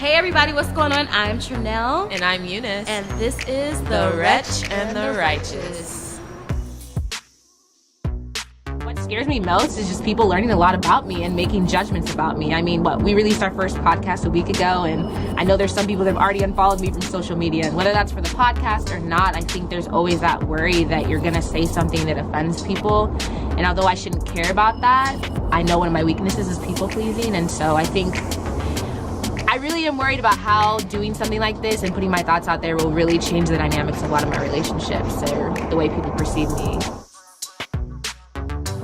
Hey everybody, what's going on? I'm Trenelle. And I'm Eunice. And this is The Wretch and The Righteous. What scares me most is just people learning a lot about me and making judgments about me. I mean, we released our first podcast a week ago, and I know there's some people that have already unfollowed me from social media. And whether that's for the podcast or not, I think there's always that worry that you're going to say something that offends people. And although I shouldn't care about that, I know one of my weaknesses is people pleasing. And so I think I really am worried about how doing something like this and putting my thoughts out there will really change the dynamics of a lot of my relationships or the way people perceive me.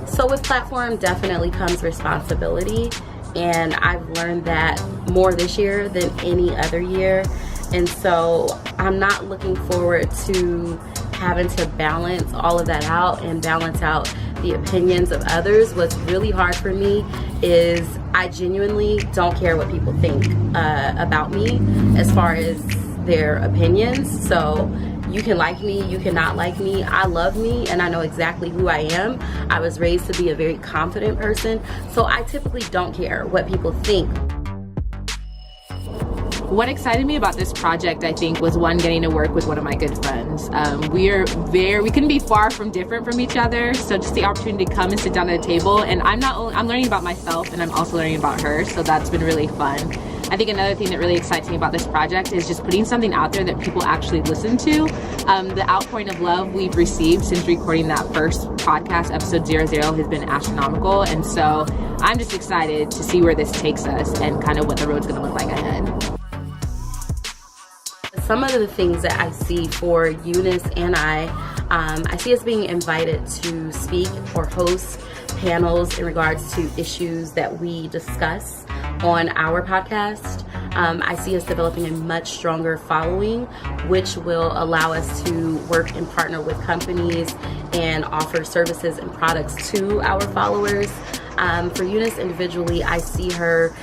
So with platform definitely comes responsibility, and I've learned that more this year than any other year. And so I'm not looking forward to having to balance all of that out and balance out the opinions of others. What's really hard for me is I genuinely don't care what people think about me as far as their opinions. So you can like me, you cannot like me. I love me and I know exactly who I am. I was raised to be a very confident person, so I typically don't care what people think. What excited me about this project, I think, was one, getting to work with one of my good friends. We couldn't be far from different from each other, so just the opportunity to come and sit down at a table, and I'm learning about myself and I'm also learning about her, so that's been really fun. I think another thing that really excites me about this project is just putting something out there that people actually listen to. The outpouring of love we've received since recording that first podcast, episode 00, has been astronomical, and so I'm just excited to see where this takes us and kind of what the road's gonna look like ahead. Some of the things that I see for Eunice and I see us being invited to speak or host panels in regards to issues that we discuss on our podcast. I see us developing a much stronger following, which will allow us to work and partner with companies and offer services and products to our followers. For Eunice individually, I see her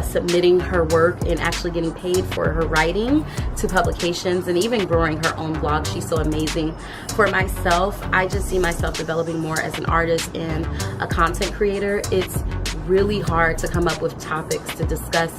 submitting her work and actually getting paid for her writing to publications and even growing her own blog. She's so amazing. For myself, I just see myself developing more as an artist and a content creator. It's really hard to come up with topics to discuss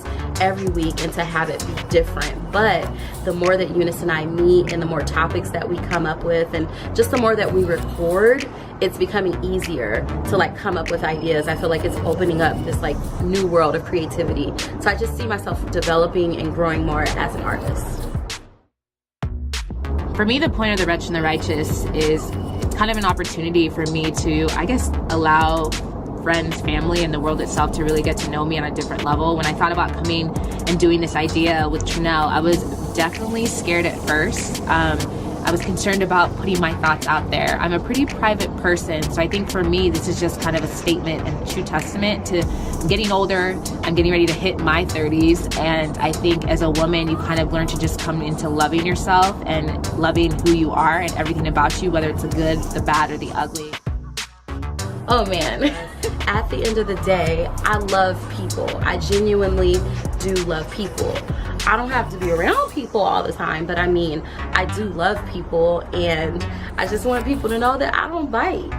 every week and to have it be different, but the more that Eunice and I meet and the more topics that we come up with and just the more that we record, it's becoming easier to come up with ideas. I feel like it's opening up this new world of creativity. So I just see myself developing and growing more as an artist. For me, the point of the Wretch and the Righteous is kind of an opportunity for me to, I guess, allow friends, family, and the world itself to really get to know me on a different level. When I thought about coming and doing this idea with Trenelle, I was definitely scared at first. I was concerned about putting my thoughts out there. I'm a pretty private person, so I think for me, this is just kind of a statement and true testament to getting older. I'm getting ready to hit my 30s, and I think as a woman, you kind of learn to just come into loving yourself and loving who you are and everything about you, whether it's the good, the bad, or the ugly. Oh man, at the end of the day, I love people. I genuinely do love people. I don't have to be around people all the time, but I mean, I do love people, and I just want people to know that I don't bite.